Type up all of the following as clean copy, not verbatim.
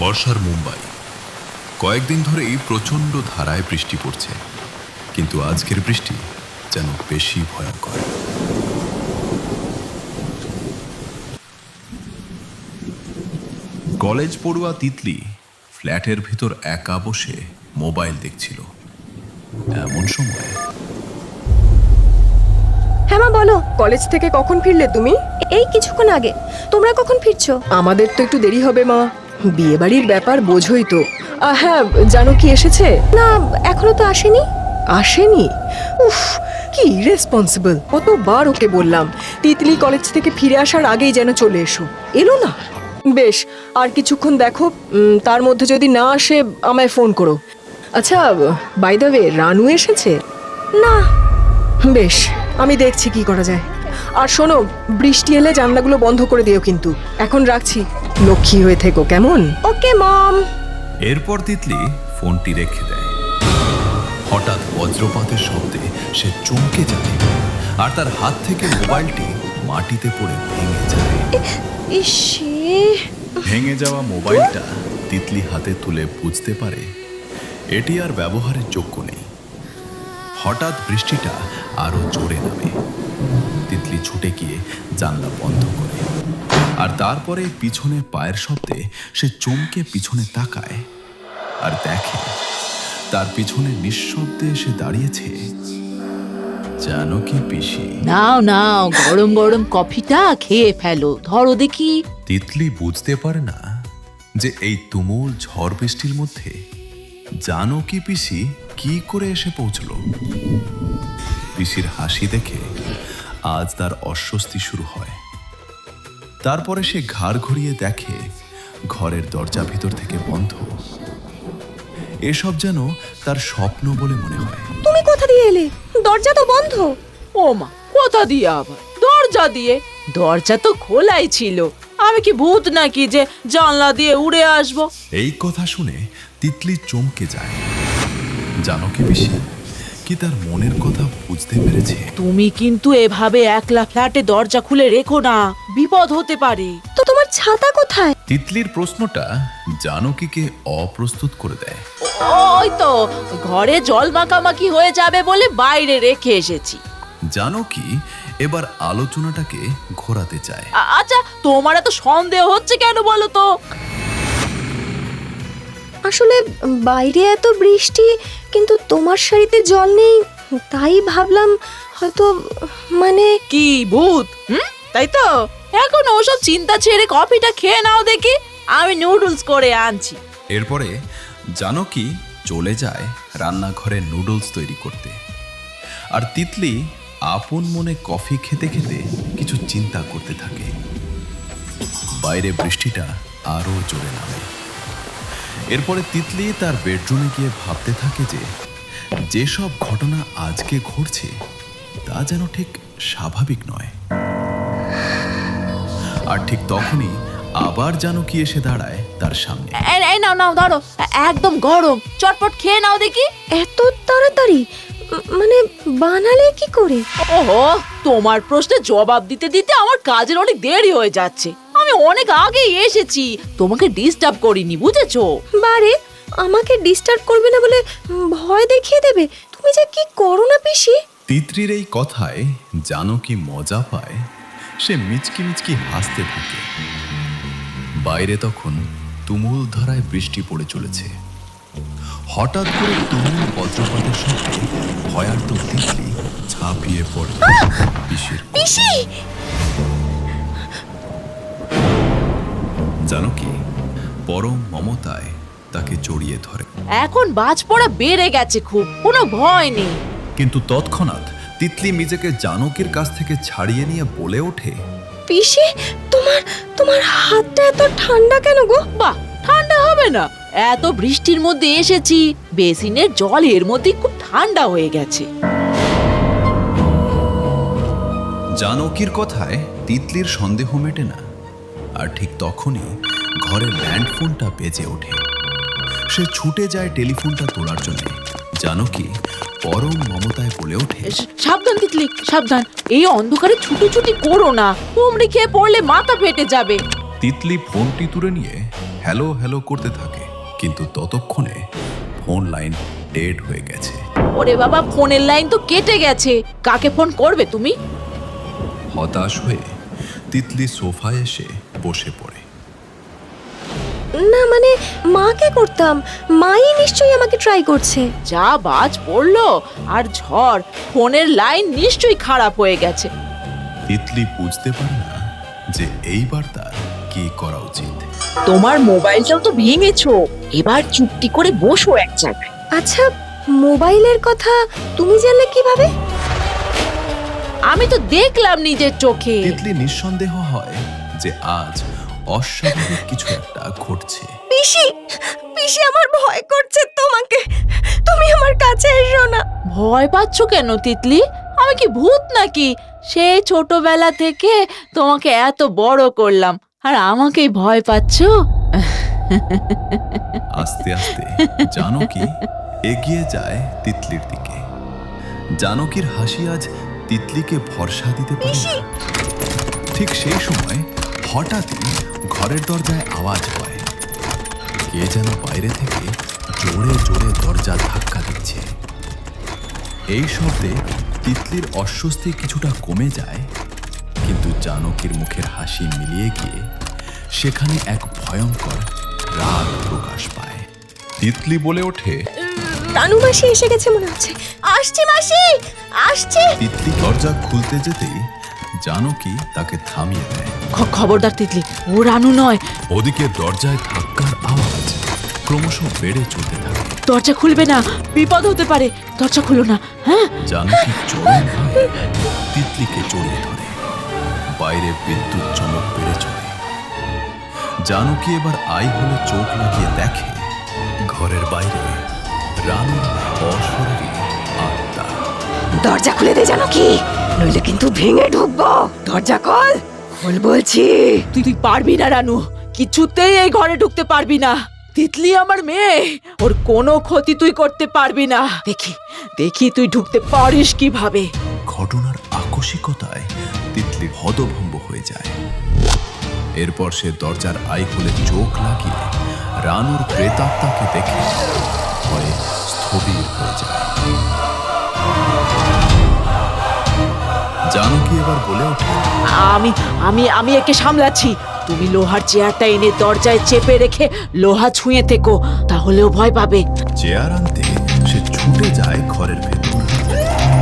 বর্ষার মুম্বাই কয়েকদিন ধরেই প্রচণ্ড ধারায় বৃষ্টি পড়ছে, কিন্তু আজকের বৃষ্টি যেন বেশি ভয়ঙ্কর। কলেজ পড়ুয়া তিতলি ফ্ল্যাটের ভিতর একা বসে মোবাইল দেখছিল। এমন সময় হ্যাঁ মা, বলো। কলেজ থেকে কখন ফিরলে তুমি? এই কিছুক্ষণ আগে। তোমরা কখন ফিরছো? আমাদের তো একটু দেরি হবে মা, বিয়ে বাড়ির ব্যাপার বোঝোই তো। হ্যাঁ, জানো কি এসেছে? না, এখনো তো আসেনি। আসেনি? উফ, কি ইরেসপন্সিবল। কতবার ওকে বললাম তিতলি কলেজ থেকে ফিরে আসার আগেই যেন চলে এসো, এলো না। বেশ, আর কিছুক্ষণ দেখো, তার মধ্যে যদি না আসে আমায় ফোন করো। আচ্ছা, বাই দ্য ওয়ে, রানু এসেছে? না। বেশ, আমি দেখছি কি করা যায়। আর শোনো, বৃষ্টি এলে জানলাগুলো বন্ধ করে দিও কিন্তু। এখন রাখছি, লক্ষ্মী হয়ে থেকো, কেমন? ওকে মম। এরপর তিতলি ফোনটি রেখে দেয়। হঠাৎ বজ্রপাতের শব্দে সে চমকে যায়, আর তার হাত থেকে মোবাইলটি মাটিতে পড়ে ভেঙে যায়। ইসে, ভেঙে যাওয়া মোবাইলটা তিতলি হাতে তুলে বুঝতে পারে এটি আর ব্যবহারের যোগ্য নেই। হঠাৎ বৃষ্টিটা আরো জোরে নামে। তিতলি ছুটে গিয়ে জানলা বন্ধ করে, আর তারপরে পিছনে পায়ের শব্দে সে চমকে পিছনে তাকায় আর দেখে তার পিছনে নিঃশব্দে এসে দাঁড়িয়েছে জানকী পিসি। নাও নাও, গরম গরম কফিটা খেয়ে ফেলো, ধরো দেখি। তিতলি বুঝতে পারে না যে এই তুমুল ঝড় বৃষ্টির মধ্যে জানকী পিসি কি করে এসে পৌঁছলো। পিসির হাসি দেখে আজ তার অস্বস্তি শুরু হয়। তারপরে সে ঘাড় ঘুরিয়ে দেখে ঘরের দরজা ভিতর থেকে বন্ধ। এসব যেন তার স্বপ্ন বলে মনে হয়। তুমি কোথা দিয়ে এলে? দরজা তো বন্ধ। ও মা, কোথা দিয়ে আবার? দরজা দিয়ে? দরজা তো খোলাই ছিল। আমি কি ভূত নাকি যে জানলা দিয়ে উড়ে আসবো? এই কথা শুনে তিতলি চমকে যায়। জানকী পিসি কি তার মনের কথা বুঝতে পেরেছে? তুমি কিন্তু এভাবে একলা ফ্ল্যাটে দরজা খুলে রেখো না, বিপদ হতে পারে। তো তোমার ছাতা কোথায়? তিতলির প্রশ্নটা জানকীকে অপ্রস্তুত করে দেয়। ওই তো, ঘরে জল মাখামাখি হয়ে যাবে বলে বাইরে রেখে এসেছি। জানকী এবার আলোচনাটাকে ঘোরাতে চায়। আচ্ছা, তোমার এত সন্দেহ হচ্ছে কেন বলো তো? আসলে বাইরে এত বৃষ্টি, কিন্তু তোমার শাড়িতে জল নেই, তাই ভাবলাম হয়তো, মানে। কি ভূত? তাই তো। এখন ওসব চিন্তা ছেড়ে কফিটা খেয়ে নাও দেখি, আমি নুডলস করে আনছি। এরপরে জানকী চলে যায় রান্নাঘরে নুডলস তৈরি করতে, আর তিতলি আপন মনে কফি খেতে খেতে কিছু চিন্তা করতে থাকে। বাইরে বৃষ্টিটা আরো জোরে নামে। এরপরে তিতলি তার বেডরুমে গিয়ে ভাবতে থাকে যে যেসব ঘটনা আজকে ঘটছে তা যেন ঠিক স্বাভাবিক নয়। আর ঠিক তখনই আবার জানকী এসে দাঁড়ায় তার সামনে। এই নাও নাও, ধরো, একদম গরম, চটপট খেয়ে নাও দেখি। এত তাড়াতাড়ি? মানে বানালে কি করে? ওহো, তোমার প্রশ্নের জবাব দিতে দিতে আমার কাজের অনেক দেরি হয়ে যাচ্ছে। আমি অনেক আগেই এসেছি, তোমাকে ডিস্টার্ব করিনি, বুঝেছো? বারে, আমাকে ডিস্টার্ব করবে না বলে ভয় দেখিয়ে দেবে। তুমি যে কি করো না পিসি। তিতলির এই কথায় জানকী মজা পায়। সে মিচকি মিচকি হাসতে থাকে। বাইরে তখন তুমুল ধারায় বৃষ্টি পড়ে চলেছে। হঠাৎ করে তুমুল বজ্রপাতের শব্দে ভয়ার্ত তিতলি ঝাঁপিয়ে পড়ে পিসির। পিসি! জানকী পরম মমতায় তাকে জড়িয়ে ধরে। এখন বাজ পড়া বেড়ে গেছে খুব, কোনো ভয় নেই। কিন্তু তৎক্ষণাৎ তিতলি নিজেকে জানকীর কাছ থেকে ছাড়িয়ে নিয়ে বলে ওঠে, পিসি, তোমার হাতটা এত ঠান্ডা কেন গো? বাহ, ঠান্ডা হবে না? এত বৃষ্টির মধ্যে এসেছি, বেসিনের জল এর মধ্যে খুব ঠান্ডা হয়ে গেছে। জানকীর কথায় তিতলির সন্দেহ মেটে না। আর ঠিক তখনই ঘরে ল্যান্ড ফোনটা বেজে ওঠে। সে ছুটে যায় টেলিফোনটা তোলার জন্য। জানকী পরম মমতায় বলে ওঠে, সাবধান তিতলি, সাবধান, এই অন্ধকারে ছুটোছুটি করো না, হুমড়ি খেয়ে পড়লে মাথা ফেটে যাবে। তিতলি ফোনটি তুলে নিয়ে হ্যালো হ্যালো করতে থাকে, কিন্তু ততক্ষণে ফোন লাইন ডেড হয়ে গেছে। ওরে বাবা, ফোনের লাইন তো কেটে গেছে। কাকে ফোন করবে তুমি? হতাশ হয়ে তিতলি সোফায় এসে বসে পড়ে। না মানে মাকে করতাম, মাই নিশ্চয়ই আমাকে ট্রাই করছে। যা বাজ পড়লো আর ঝড়, ফোনের লাইন নিশ্চয়ই খারাপ হয়ে গেছে। তিতলি বুঝতে পারে না যে এইবার তার কি করা উচিত। তোমার মোবাইলটাও তো ভেঙেছো, এবার চুপটি করে বসো এক জায়গায়। আচ্ছা, মোবাইলের কথা তুমি জানলে কিভাবে? আমি তো দেখলাম নিজের চোখে। তিতলি নিঃসন্দেহ হয় যে আজ অস্বাভাবিক কিছু একটা ঘটছে। পিসি, পিসি আমার ভয় করছে তোমাকে, তুমি আমার কাছে এসো না। ভয় পাচ্ছ কেন তিতলি? আমি কি ভূত নাকি? সেই ছোটবেলা থেকে তোমাকে এত বড় করলাম, আর আমাকেই ভয় পাচ্ছ? আস্তে আস্তে জানকী এগিয়ে যায় তিতলির দিকে। জানকীর হাসি আজ তিতলিকে ভরসা দিতে পারে না। ঠিক সেই সময় হঠাৎই ঘরের দরজায় আওয়াজ হয়। কে যেন বাইরে থেকে জোরে জোরে দরজা ধাক্কা দিচ্ছে। এই শব্দে তিতলির অস্বস্তি কিছুটা কমে যায়, কিন্তু জানকীর মুখের হাসি মিলিয়ে গিয়ে সেখানে এক ভয়ঙ্কর রাগ প্রকাশ পায়। তিতলি বলে ওঠে, রানু মাসি এসে গেছে মনে হচ্ছে। আসছে মাসি, আসছে। তিতলি দরজা খুলতে যেতেই জানকী তাকে থামিয়ে দেয়। খবরদার তিতলি, ও রানু নয়। ওদিকে দরজায় ধাক্কার আওয়াজ ক্রমশ বেড়ে চলতে থাকে। দরজা খুলবে না, বিপদ হতে পারে। দরজা খুলো না। হ্যাঁ, জানকী চরম ভয়ে তিতলিকে জড়িয়ে ধরে। বাইরে বিদ্যুৎ চমক বেড়ে চলে। জানকী এবার আই হলে চোখ লাগিয়ে দেখে ঘরের বাইরে রানুর অশরীরী আত্মা। দরজা খুলে দে জানকী, নইলে কিন্তু ভেঙে ঢুকবো। দরজা খোল, খোল বলছি। তুই পারবি না রানু, কিছুতেই এই ঘরে ঢুকতে পারবি না। তিতলি আমার মেয়ে, ওর কোনো ক্ষতি তুই করতে পারবি না। দেখি দেখি তুই ঢুকতে পারিস কিভাবে। ঘটনার আকস্মিকতায় তিতলি হতভম্ব হয়ে যায়। এরপর সে দরজার আই খুলে চোখ লাগিয়ে রানুর প্রেতাত্মাকে দেখে ভয়ে স্থবির হয়ে যায়। জানকী এবার বলে ওঠে, আমি আমি আমি একে সামলাচ্ছি। তুমি লোহার চেয়ারটা এনে দরজায় চেপে রেখে লোহা ছুঁয়ে থেকো, তাহলেও ভয় পাবে। চেয়ার আনতে সে ছুটে যায় ঘরের ভেতর।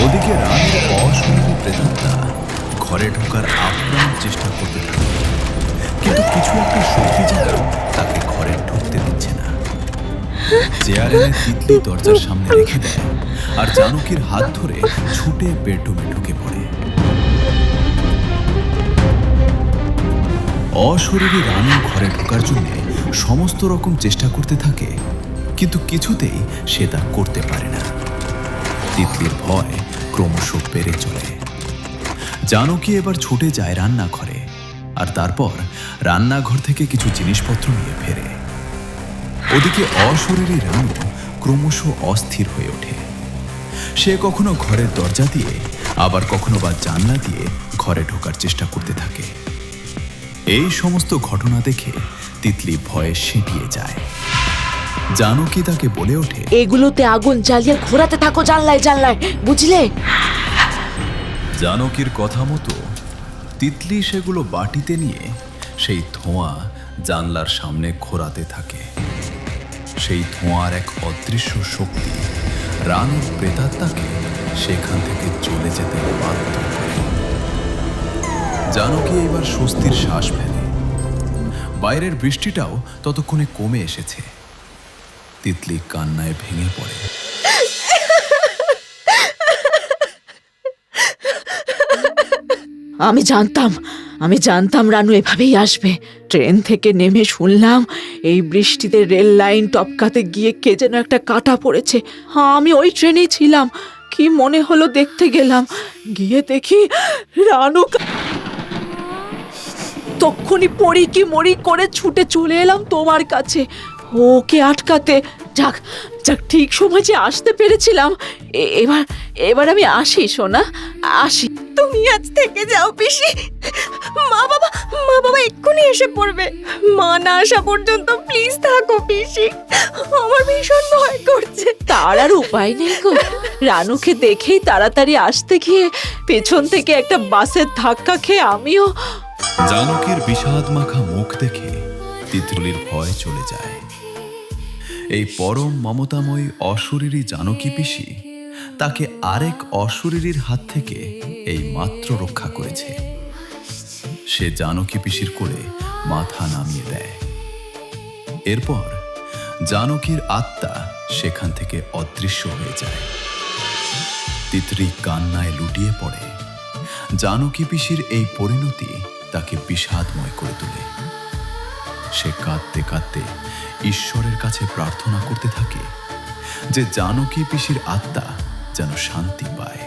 ওদিকে রানুর অশরীরী প্রেতাত্মা ঘরে ঢোকার আপ্রাণ চেষ্টা করতে থাকে, কিন্তু কিছু একটা শক্তি যেন তাকে ঘরে ঢুকতে দিচ্ছে না। চেয়ার এনে তিতলি দরজার সামনে রেখে দেয় আর জানকীর হাত ধরে ছুটে বেডরুমে ঢুকে পড়ে। অশরীরী রানু ঘরে ঢোকার জন্য সমস্ত রকম চেষ্টা করতে থাকে, কিন্তু কিছুতেই সে তা করতে পারে না। তিতলির ভয় ক্রমশ বেড়ে চলে। জানকী এবার ছুটে যায় রান্নাঘরে, আর তারপর রান্নাঘর থেকে কিছু জিনিসপত্র নিয়ে ফেরে। ওদিকে অশরীরী রানু ক্রমশ অস্থির হয়ে ওঠে। সে কখনো ঘরের দরজা দিয়ে, আবার কখনো বা জানলা দিয়ে ঘরে ঢোকার চেষ্টা করতে থাকে। এই সমস্ত ঘটনা দেখে তিতলি ভয়ে সেঁটিয়ে যায়। জানকী তাকে বলে ওঠে, এগুলোতে আগুন জ্বালিয়ে ঘোরাতে থাকো জানলায় জানলায়, বুঝলে? জানকীর কথা মতো তিতলি সেগুলো বাটিতে নিয়ে সেই ধোঁয়া জানলার সামনে ঘোরাতে থাকে। সেই ধোঁয়ার এক অদৃশ্য শক্তি রানুর প্রেতাত্মাকে সেখান থেকে চলে যেতে বাধ্য করে। জানকী এবার স্বস্তির শ্বাস ফেলে। বাইরের বৃষ্টিটাও ততক্ষণে কমে এসেছে। তিতলি কান্নায় ভেঙে পড়ে। আমি জানতাম রানু এভাবেই আসবে। ট্রেন থেকে নেমে শুনলাম এই বৃষ্টিতে রেল লাইন টপকাতে গিয়ে কে যেন একটা কাটা পড়েছে। আমি ওই ট্রেনেই ছিলাম, কি মনে হলো দেখতে গেলাম, গিয়ে দেখি রানু। তক্ষুনি পড়ি কি মরি করে ছুটে চলে এলাম তোমার কাছে ওকে আটকাতে। যাক যাক, ঠিক সময় যে আসতে পেরেছিলাম। এবার এবার আমি আসি সোনা, আসি। তুমি আজ থেকে যাও পিসি। মা বাবা এক্ষুনি এসে পড়বে। মা না আসা পর্যন্ত প্লিজ থাকো পিসি, আমার ভীষণ ভয় করছে। তার আর উপায় নেই গো। রানুকে দেখেই তাড়াতাড়ি আসতে গিয়ে পেছন থেকে একটা বাসের ধাক্কা খেয়ে আমিও। জানকীর বিষাদ মাখা মুখ দেখে তিতলির ভয় চলে যায়। এই পরম মমতাময়ী অশরীরী জানকী পিসি তাকে আরেক অশরীরীর হাত থেকে এই মাত্র রক্ষা করেছে। সে জানকী পিসির কোলে মাথা নামিয়ে দেয়। এরপর জানকীর আত্মা সেখান থেকে অদৃশ্য হয়ে যায়। তিতলি কান্নায় লুটিয়ে পড়ে। জানকী পিসির এই পরিণতি তাকে বিষাদময় করে তোলে। সে কাঁদতে কাঁদতে ঈশ্বরের কাছে প্রার্থনা করতে থাকে যে জানকী পিসির আত্মা যেন শান্তি পায়।